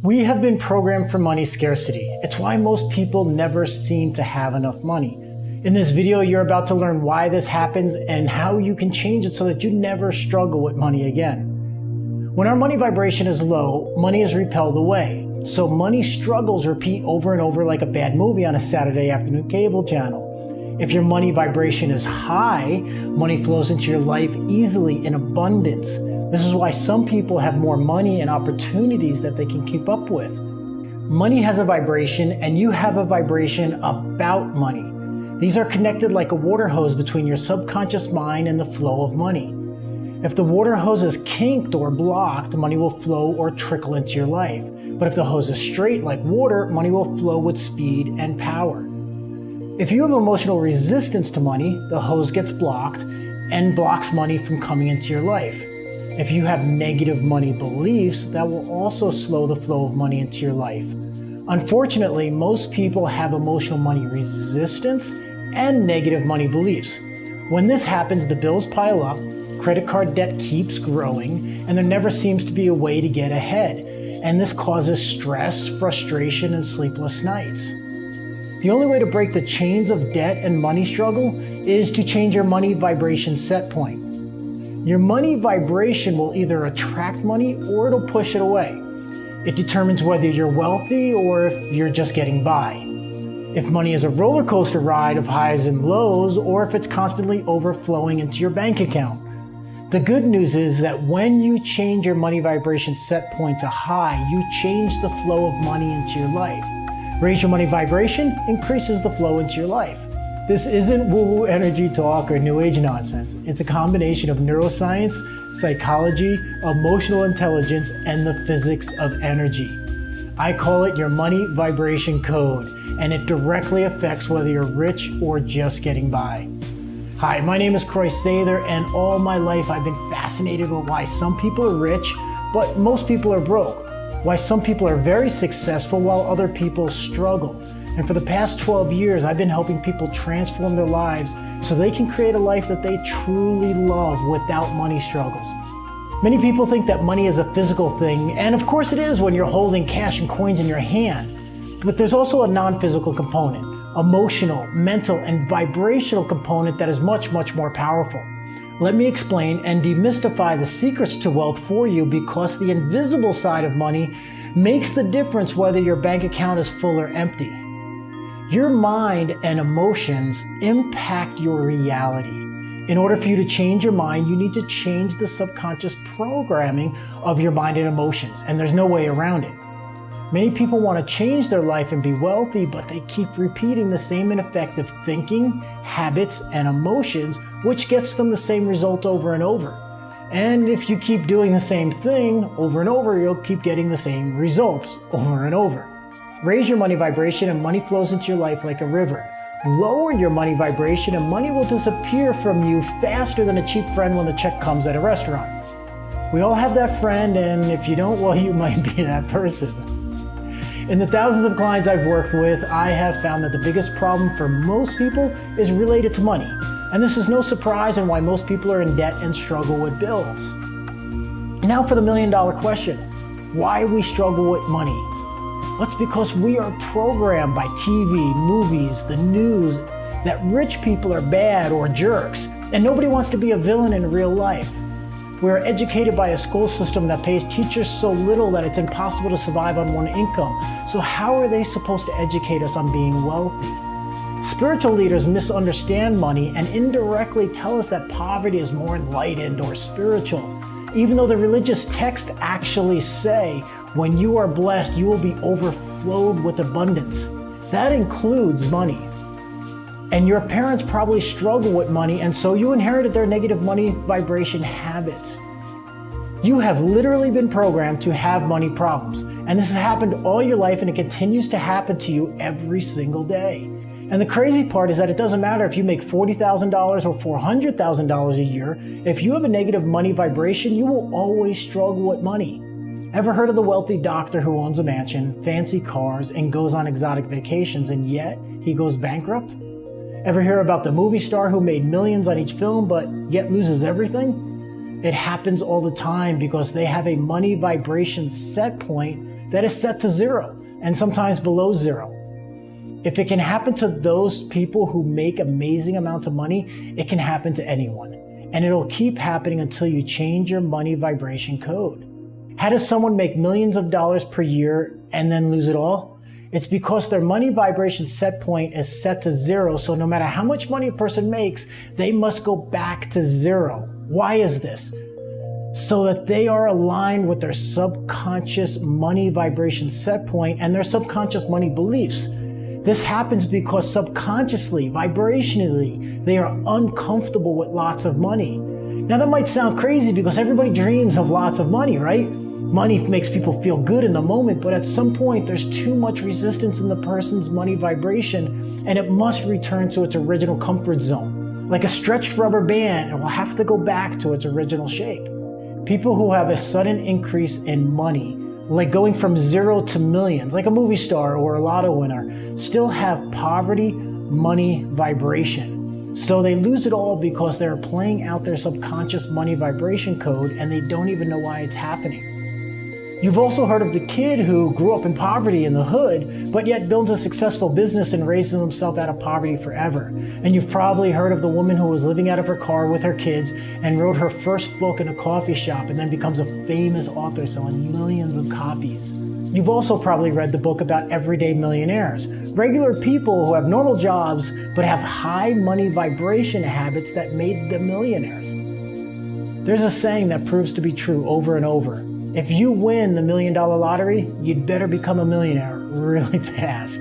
We have been programmed for money scarcity. It's why most people never seem to have enough money. In this video, you're about to learn why this happens and how you can change it so that you never struggle with money again. When our money vibration is low, money is repelled away. So money struggles repeat over and over like a bad movie on a Saturday afternoon cable channel. If your money vibration is high, money flows into your life easily in abundance. This is why some people have more money and opportunities that they can keep up with. Money has a vibration and you have a vibration about money. These are connected like a water hose between your subconscious mind and the flow of money. If the water hose is kinked or blocked, money will flow or trickle into your life. But if the hose is straight like water, money will flow with speed and power. If you have emotional resistance to money, the hose gets blocked and blocks money from coming into your life. If you have negative money beliefs, that will also slow the flow of money into your life. Unfortunately, most people have emotional money resistance and negative money beliefs. When this happens, the bills pile up, credit card debt keeps growing, and there never seems to be a way to get ahead. And this causes stress, frustration, and sleepless nights. The only way to break the chains of debt and money struggle is to change your money vibration set point. Your money vibration will either attract money or it'll push it away. It determines whether you're wealthy or if you're just getting by. If money is a roller coaster ride of highs and lows, or if it's constantly overflowing into your bank account. The good news is that when you change your money vibration set point to high, you change the flow of money into your life. Raise your money vibration, increases the flow into your life. This isn't woo-woo energy talk or new age nonsense. It's a combination of neuroscience, psychology, emotional intelligence, and the physics of energy. I call it your money vibration code, and it directly affects whether you're rich or just getting by. Hi, my name is Croy Sather, and all my life I've been fascinated with why some people are rich, but most people are broke. Why some people are very successful while other people struggle. And for the past 12 years, I've been helping people transform their lives so they can create a life that they truly love without money struggles. Many people think that money is a physical thing, and of course it is when you're holding cash and coins in your hand. But there's also a non-physical component, emotional, mental, and vibrational component that is much, much more powerful. Let me explain and demystify the secrets to wealth for you, because the invisible side of money makes the difference whether your bank account is full or empty. Your mind and emotions impact your reality. In order for you to change your mind, you need to change the subconscious programming of your mind and emotions, and there's no way around it. Many people want to change their life and be wealthy, but they keep repeating the same ineffective thinking, habits, and emotions, which gets them the same result over and over. And if you keep doing the same thing over and over, you'll keep getting the same results over and over. Raise your money vibration and money flows into your life like a river. Lower your money vibration and money will disappear from you faster than a cheap friend when the check comes at a restaurant. We all have that friend, and if you don't, well, you might be that person. In the thousands of clients I've worked with, I have found that the biggest problem for most people is related to money. And this is no surprise in why most people are in debt and struggle with bills. Now for the million-dollar question, why we struggle with money? Well, it's because we are programmed by TV, movies, the news, that rich people are bad or jerks, and nobody wants to be a villain in real life. We are educated by a school system that pays teachers so little that it's impossible to survive on one income. So how are they supposed to educate us on being wealthy? Spiritual leaders misunderstand money and indirectly tell us that poverty is more enlightened or spiritual, even though the religious texts actually say, when you are blessed, you will be overflowed with abundance. That includes money. And your parents probably struggle with money, and so you inherited their negative money vibration habits. You have literally been programmed to have money problems, and this has happened all your life, and it continues to happen to you every single day. And the crazy part is that it doesn't matter if you make $40,000 or $400,000 a year. If you have a negative money vibration, you will always struggle with money. Ever heard of the wealthy doctor who owns a mansion, fancy cars, and goes on exotic vacations, and yet he goes bankrupt? Ever hear about the movie star who made millions on each film but yet loses everything? It happens all the time because they have a money vibration set point that is set to zero and sometimes below zero. If it can happen to those people who make amazing amounts of money, it can happen to anyone. And it'll keep happening until you change your money vibration code. How does someone make millions of dollars per year and then lose it all? It's because their money vibration set point is set to zero, so no matter how much money a person makes, they must go back to zero. Why is this? So that they are aligned with their subconscious money vibration set point and their subconscious money beliefs. This happens because subconsciously, vibrationally, they are uncomfortable with lots of money. Now that might sound crazy because everybody dreams of lots of money, right? Money makes people feel good in the moment, but at some point there's too much resistance in the person's money vibration and it must return to its original comfort zone. Like a stretched rubber band, it will have to go back to its original shape. People who have a sudden increase in money, like going from zero to millions, like a movie star or a lotto winner, still have poverty money vibration. So they lose it all because they're playing out their subconscious money vibration code and they don't even know why it's happening. You've also heard of the kid who grew up in poverty in the hood, but yet builds a successful business and raises himself out of poverty forever. And you've probably heard of the woman who was living out of her car with her kids and wrote her first book in a coffee shop and then becomes a famous author selling millions of copies. You've also probably read the book about everyday millionaires, regular people who have normal jobs but have high money vibration habits that made them millionaires. There's a saying that proves to be true over and over. If you win the $1 million lottery, you'd better become a millionaire really fast.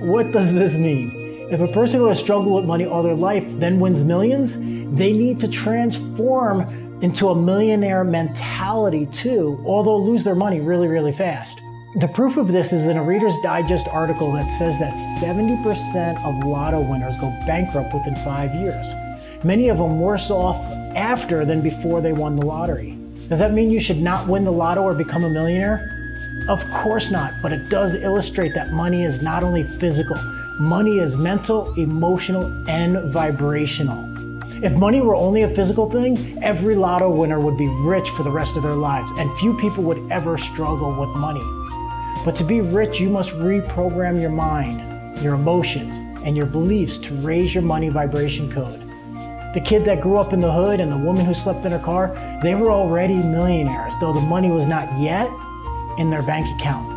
What does this mean? If a person who has struggled with money all their life then wins millions, they need to transform into a millionaire mentality too, or they'll lose their money really, really fast. The proof of this is in a Reader's Digest article that says that 70% of lotto winners go bankrupt within 5 years. Many of them worse off after than before they won the lottery. Does that mean you should not win the lotto or become a millionaire? Of course not, but it does illustrate that money is not only physical, money is mental, emotional, and vibrational. If money were only a physical thing, every lotto winner would be rich for the rest of their lives, and few people would ever struggle with money. But to be rich, you must reprogram your mind, your emotions, and your beliefs to raise your money vibration code. The kid that grew up in the hood and the woman who slept in her car, they were already millionaires, though the money was not yet in their bank account.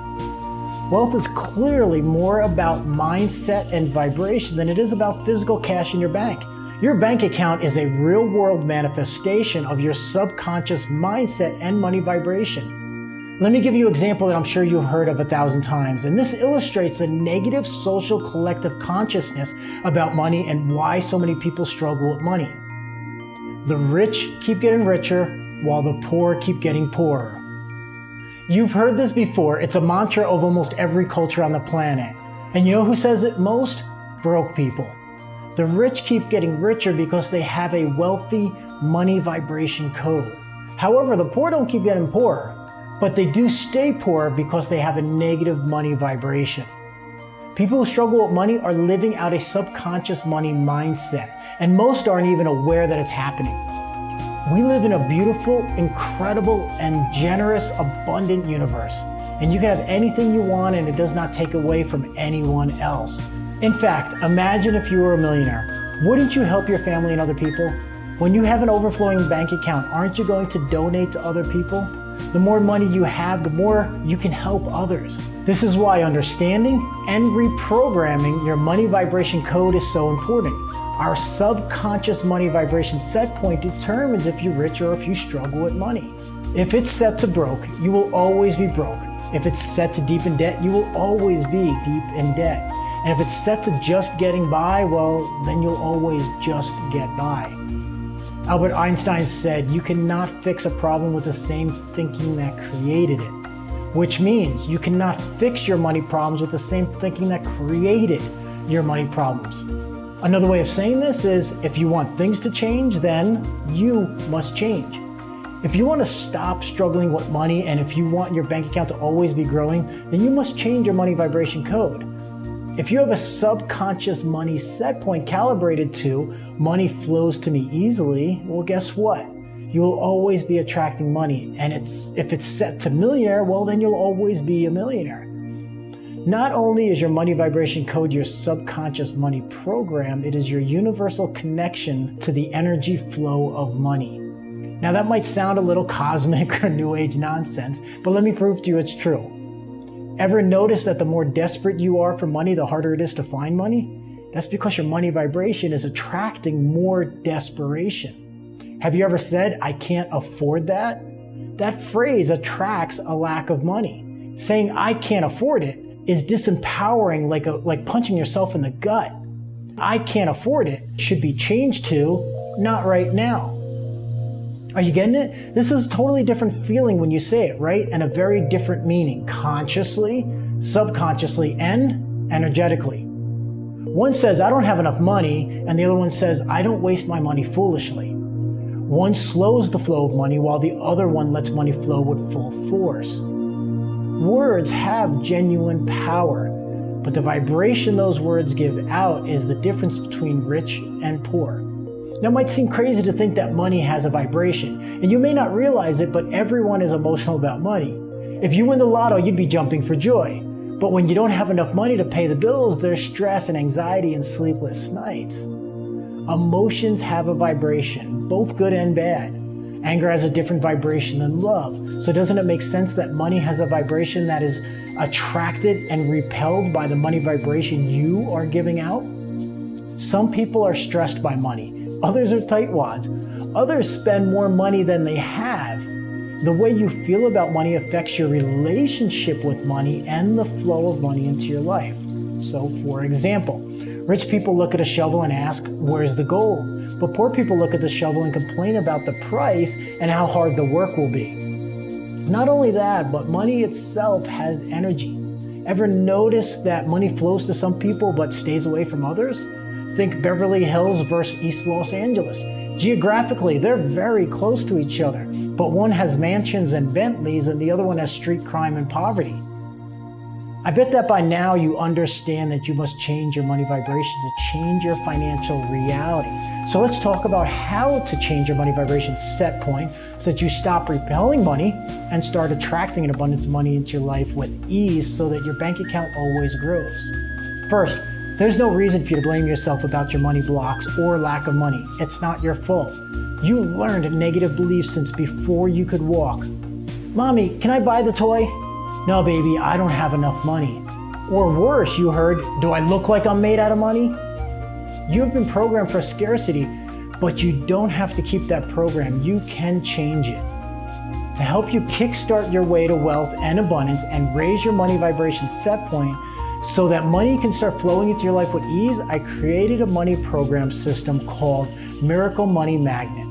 Wealth is clearly more about mindset and vibration than it is about physical cash in your bank. Your bank account is a real-world manifestation of your subconscious mindset and money vibration. Let me give you an example that I'm sure you've heard of 1,000 times, and this illustrates the negative social collective consciousness about money and why so many people struggle with money. The rich keep getting richer while the poor keep getting poorer. You've heard this before. It's a mantra of almost every culture on the planet. And you know who says it most? Broke people. The rich keep getting richer because they have a wealthy money vibration code. However, the poor don't keep getting poorer, but they do stay poor because they have a negative money vibration. People who struggle with money are living out a subconscious money mindset, and most aren't even aware that it's happening. We live in a beautiful, incredible, and generous, abundant universe. And you can have anything you want and it does not take away from anyone else. In fact, imagine if you were a millionaire. Wouldn't you help your family and other people? When you have an overflowing bank account, aren't you going to donate to other people? The more money you have, the more you can help others. This is why understanding and reprogramming your money vibration code is so important. Our subconscious money vibration set point determines if you're rich or if you struggle with money. If it's set to broke, you will always be broke. If it's set to deep in debt, you will always be deep in debt. And if it's set to just getting by, well, then you'll always just get by. Albert Einstein said, you cannot fix a problem with the same thinking that created it. Which means you cannot fix your money problems with the same thinking that created your money problems. Another way of saying this is, if you want things to change, then you must change. If you want to stop struggling with money and if you want your bank account to always be growing, then you must change your money vibration code. If you have a subconscious money set point calibrated to money flows to me easily, well, guess what? you'll always be attracting money. And if it's set to millionaire, well, then you'll always be a millionaire. Not only is your money vibration code your subconscious money program, it is your universal connection to the energy flow of money. Now that might sound a little cosmic or new age nonsense, but let me prove to you it's true. Ever notice that the more desperate you are for money, the harder it is to find money? That's because your money vibration is attracting more desperation. Have you ever said, "I can't afford that"? That phrase attracts a lack of money. Saying, "I can't afford it," is disempowering, like punching yourself in the gut. "I can't afford it" should be changed to, "Not right now." Are you getting it? This is a totally different feeling when you say it, right? And a very different meaning, consciously, subconsciously, and energetically. One says, "I don't have enough money," and the other one says, "I don't waste my money foolishly." One slows the flow of money while the other one lets money flow with full force. Words have genuine power, but the vibration those words give out is the difference between rich and poor. Now, it might seem crazy to think that money has a vibration, and you may not realize it, but everyone is emotional about money. If you win the lotto, you'd be jumping for joy. But when you don't have enough money to pay the bills, there's stress and anxiety and sleepless nights. Emotions have a vibration, both good and bad. Anger has a different vibration than love. So doesn't it make sense that money has a vibration that is attracted and repelled by the money vibration you are giving out? Some people are stressed by money. Others are tightwads. Others spend more money than they have. The way you feel about money affects your relationship with money and the flow of money into your life. So, for example, rich people look at a shovel and ask, "Where's the gold?" But poor people look at the shovel and complain about the price and how hard the work will be. Not only that, but money itself has energy. Ever notice that money flows to some people but stays away from others? Think Beverly Hills versus East Los Angeles. Geographically, they're very close to each other, but one has mansions and Bentleys and the other one has street crime and poverty. I bet that by now you understand that you must change your money vibration to change your financial reality. So let's talk about how to change your money vibration set point so that you stop repelling money and start attracting an abundance of money into your life with ease so that your bank account always grows. First, there's no reason for you to blame yourself about your money blocks or lack of money. It's not your fault. You learned negative beliefs since before you could walk. "Mommy, can I buy the toy?" "No, baby, I don't have enough money." Or worse, you heard, "Do I look like I'm made out of money?" You have been programmed for scarcity, but you don't have to keep that program. You can change it. To help you kickstart your way to wealth and abundance and raise your money vibration set point so that money can start flowing into your life with ease, I created a money program system called Miracle Money Magnet.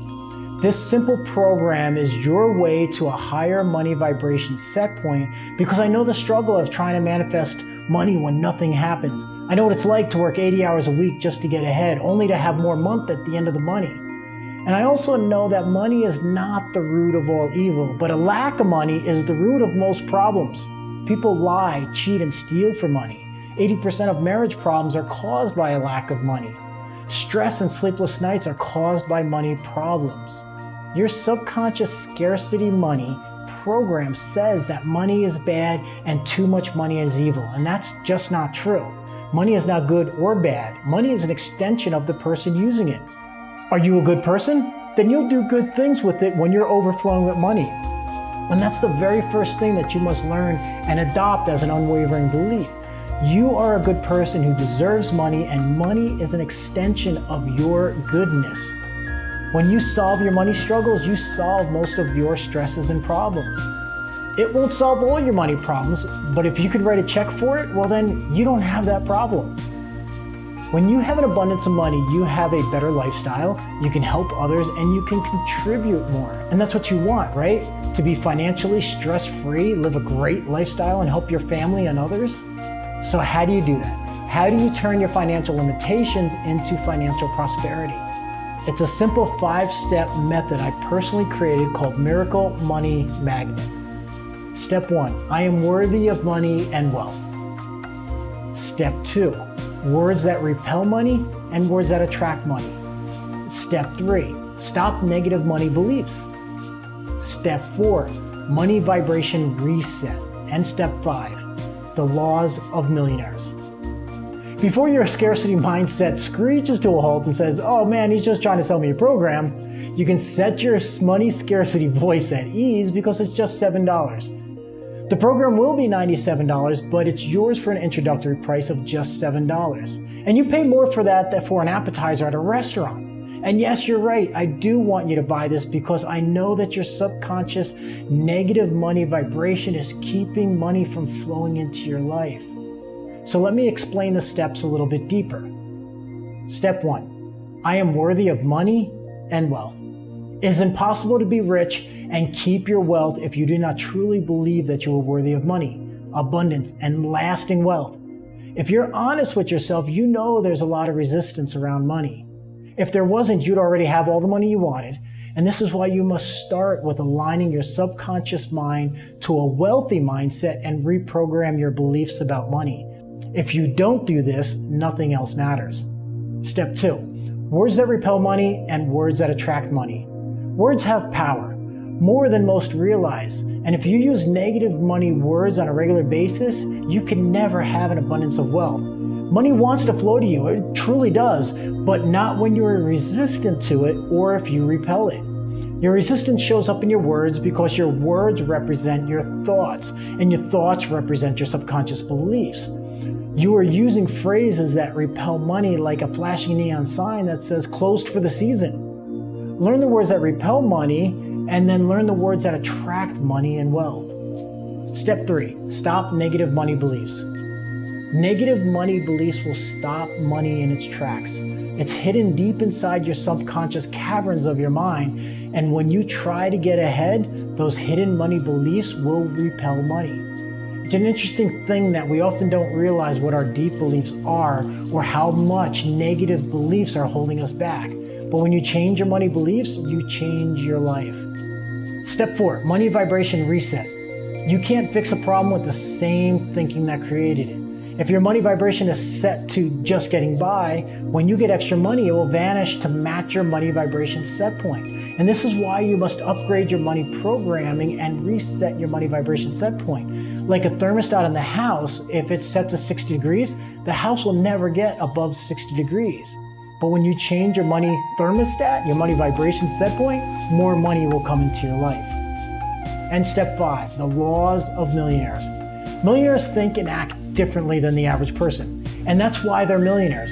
This simple program is your way to a higher money vibration set point because I know the struggle of trying to manifest money when nothing happens. I know what it's like to work 80 hours a week just to get ahead, only to have more month at the end of the money. And I also know that money is not the root of all evil, but a lack of money is the root of most problems. People lie, cheat, and steal for money. 80% of marriage problems are caused by a lack of money. Stress and sleepless nights are caused by money problems. Your subconscious scarcity money program says that money is bad and too much money is evil, and that's just not true. Money is not good or bad. Money is an extension of the person using it. Are you a good person? Then you'll do good things with it when you're overflowing with money. And that's the very first thing that you must learn and adopt as an unwavering belief. You are a good person who deserves money, and money is an extension of your goodness. When you solve your money struggles, you solve most of your stresses and problems. It won't solve all your money problems, but if you could write a check for it, well then you don't have that problem. When you have an abundance of money, you have a better lifestyle, you can help others, and you can contribute more. And that's what you want, right? To be financially stress-free, live a great lifestyle, and help your family and others. So how do you do that? How do you turn your financial limitations into financial prosperity? It's a simple 5-step method I personally created called Miracle Money Magnet. Step 1, I am worthy of money and wealth. Step 2, words that repel money and words that attract money. Step 3, stop negative money beliefs. Step 4, money vibration reset. And step 5, the laws of millionaires. Before your scarcity mindset screeches to a halt and says, oh man, he's just trying to sell me a program, you can set your money scarcity voice at ease because it's just $7. The program will be $97, but it's yours for an introductory price of just $7. And you pay more for that for an appetizer at a restaurant. And yes, you're right, I do want you to buy this because I know that your subconscious negative money vibration is keeping money from flowing into your life. So let me explain the steps a little bit deeper. Step 1, I am worthy of money and wealth. It is impossible to be rich and keep your wealth if you do not truly believe that you are worthy of money, abundance, and lasting wealth. If you're honest with yourself, you know there's a lot of resistance around money. If there wasn't, you'd already have all the money you wanted. And this is why you must start with aligning your subconscious mind to a wealthy mindset and reprogram your beliefs about money. If you don't do this, nothing else matters. Step 2, words that repel money and words that attract money. Words have power, more than most realize. And if you use negative money words on a regular basis, you can never have an abundance of wealth. Money wants to flow to you, it truly does, but not when you are resistant to it or if you repel it. Your resistance shows up in your words because your words represent your thoughts, and your thoughts represent your subconscious beliefs. You are using phrases that repel money like a flashing neon sign that says closed for the season. Learn the words that repel money, and then learn the words that attract money and wealth. Step 3, stop negative money beliefs. Negative money beliefs will stop money in its tracks. It's hidden deep inside your subconscious caverns of your mind, and when you try to get ahead, those hidden money beliefs will repel money. It's an interesting thing that we often don't realize what our deep beliefs are or how much negative beliefs are holding us back. But when you change your money beliefs, you change your life. Step 4, money vibration reset. You can't fix a problem with the same thinking that created it. If your money vibration is set to just getting by, when you get extra money, it will vanish to match your money vibration set point. And this is why you must upgrade your money programming and reset your money vibration set point. Like a thermostat in the house, if it's set to 60 degrees, the house will never get above 60 degrees. But when you change your money thermostat, your money vibration set point, more money will come into your life. And step 5, the laws of millionaires. Millionaires think and act differently than the average person, and that's why they're millionaires.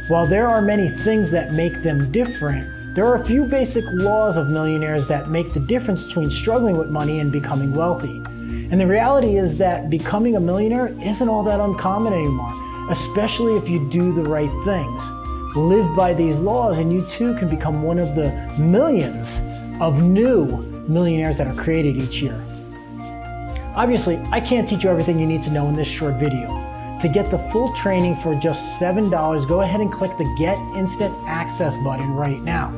While there are many things that make them different, there are a few basic laws of millionaires that make the difference between struggling with money and becoming wealthy. And the reality is that becoming a millionaire isn't all that uncommon anymore, especially if you do the right things. Live by these laws and you too can become one of the millions of new millionaires that are created each year. Obviously, I can't teach you everything you need to know in this short video. To get the full training for just $7, go ahead and click the Get Instant Access button right now.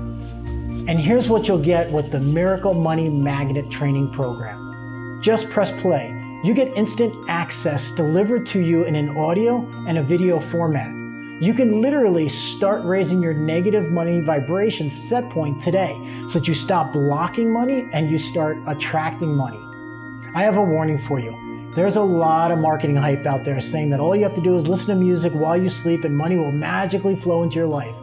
And here's what you'll get with the Miracle Money Magnet Training Program. Just press play. You get instant access delivered to you in an audio and a video format. You can literally start raising your negative money vibration set point today so that you stop blocking money and you start attracting money. I have a warning for you. There's a lot of marketing hype out there saying that all you have to do is listen to music while you sleep and money will magically flow into your life.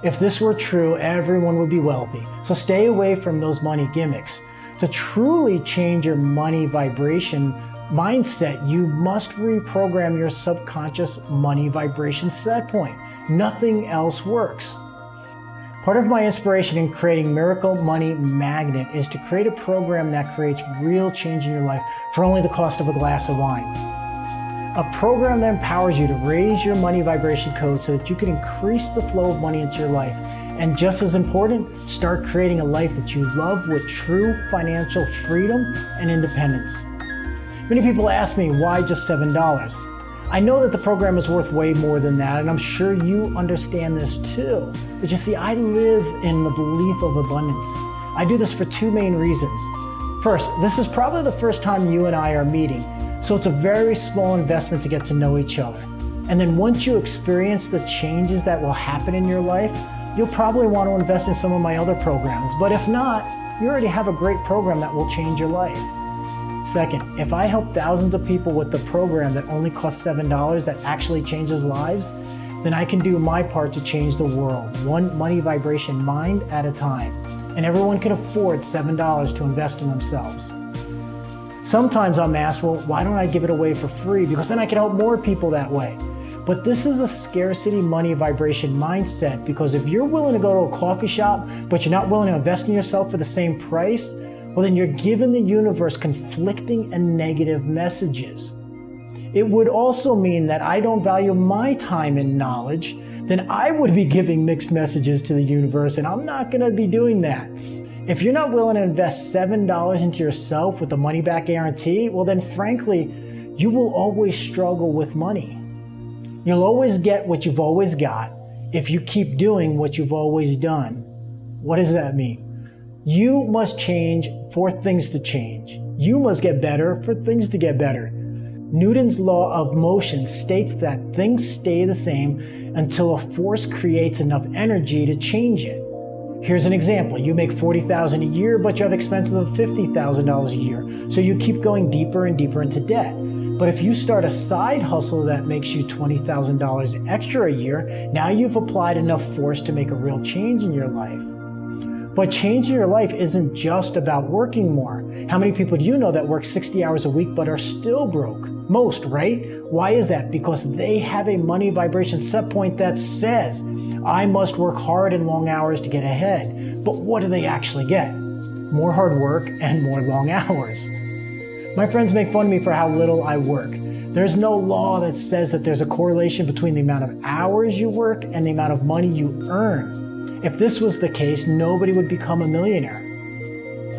If this were true, everyone would be wealthy. So stay away from those money gimmicks. To truly change your money vibration mindset, you must reprogram your subconscious money vibration set point. Nothing else works. Part of my inspiration in creating Miracle Money Magnet is to create a program that creates real change in your life for only the cost of a glass of wine. A program that empowers you to raise your money vibration code so that you can increase the flow of money into your life. And just as important, start creating a life that you love with true financial freedom and independence. Many people ask me, why just $7? I know that the program is worth way more than that, and I'm sure you understand this too. But you see, I live in the belief of abundance. I do this for two main reasons. First, this is probably the first time you and I are meeting, so it's a very small investment to get to know each other. And then once you experience the changes that will happen in your life, you'll probably want to invest in some of my other programs. But if not, you already have a great program that will change your life. Second, if I help thousands of people with the program that only costs $7 that actually changes lives, then I can do my part to change the world, one money vibration mind at a time. And everyone can afford $7 to invest in themselves. Sometimes I'm asked, well, why don't I give it away for free? Because then I can help more people that way. But this is a scarcity money vibration mindset, because if you're willing to go to a coffee shop, but you're not willing to invest in yourself for the same price, well, then you're giving the universe conflicting and negative messages. It would also mean that I don't value my time and knowledge, then I would be giving mixed messages to the universe, and I'm not going to be doing that. If you're not willing to invest $7 into yourself with a money back guarantee, well then frankly, you will always struggle with money. You'll always get what you've always got if you keep doing what you've always done. What does that mean? You must change for things to change. You must get better for things to get better. Newton's law of motion states that things stay the same until a force creates enough energy to change it. Here's an example. You make $40,000 a year, but you have expenses of $50,000 a year. So you keep going deeper and deeper into debt. But if you start a side hustle that makes you $20,000 extra a year, now you've applied enough force to make a real change in your life. But changing your life isn't just about working more. How many people do you know that work 60 hours a week but are still broke? Most, right? Why is that? Because they have a money vibration set point that says, I must work hard and long hours to get ahead. But what do they actually get? More hard work and more long hours. My friends make fun of me for how little I work. There's no law that says that there's a correlation between the amount of hours you work and the amount of money you earn. If this was the case, nobody would become a millionaire.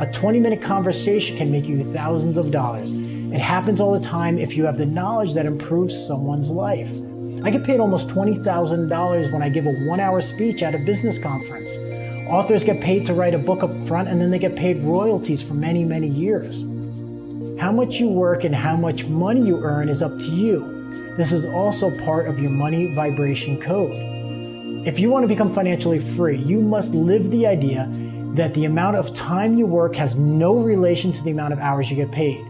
A 20-minute conversation can make you thousands of dollars. It happens all the time if you have the knowledge that improves someone's life. I get paid almost $20,000 when I give a 1-hour speech at a business conference. Authors get paid to write a book up front, and then they get paid royalties for many, many years. How much you work and how much money you earn is up to you. This is also part of your money vibration code. If you want to become financially free, you must live the idea that the amount of time you work has no relation to the amount of hours you get paid.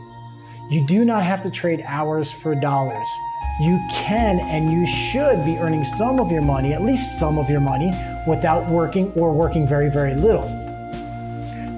You do not have to trade hours for dollars. You can and you should be earning some of your money, at least some of your money, without working or working very, very little.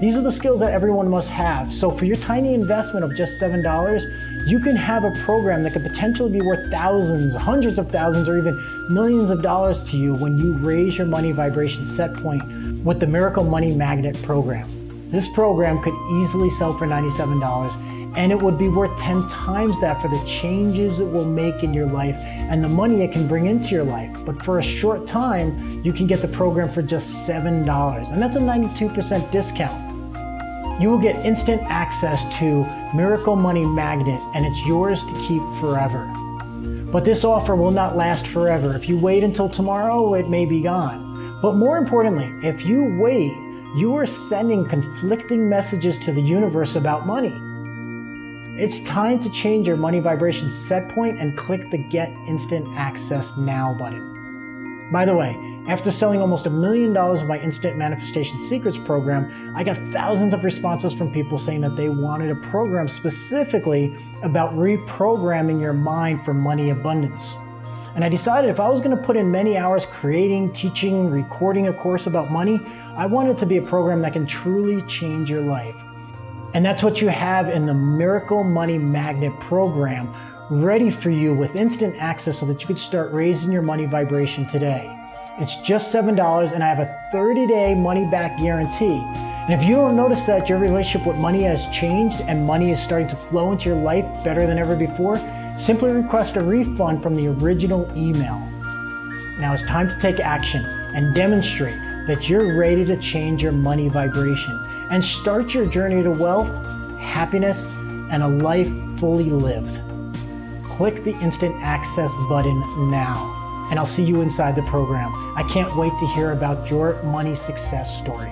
These are the skills that everyone must have. So for your tiny investment of just $7, you can have a program that could potentially be worth thousands, hundreds of thousands, or even millions of dollars to you when you raise your money vibration set point with the Miracle Money Magnet program. This program could easily sell for $97, and it would be worth 10 times that for the changes it will make in your life and the money it can bring into your life. But for a short time, you can get the program for just $7, and that's a 92% discount. You will get instant access to Miracle Money Magnet, and it's yours to keep forever. But this offer will not last forever. If you wait until tomorrow, it may be gone. But more importantly, if you wait, you are sending conflicting messages to the universe about money. It's time to change your money vibration set point and click the Get Instant Access Now button. By the way, after selling almost $1 million of my Instant Manifestation Secrets program, I got thousands of responses from people saying that they wanted a program specifically about reprogramming your mind for money abundance. And I decided if I was going to put in many hours creating, teaching, recording a course about money, I wanted it to be a program that can truly change your life. And that's what you have in the Miracle Money Magnet program, ready for you with instant access so that you could start raising your money vibration today. It's just $7, and I have a 30-day money-back guarantee. And if you don't notice that your relationship with money has changed and money is starting to flow into your life better than ever before, simply request a refund from the original email. Now it's time to take action and demonstrate that you're ready to change your money vibration and start your journey to wealth, happiness, and a life fully lived. Click the Instant Access button now, and I'll see you inside the program. I can't wait to hear about your money success story.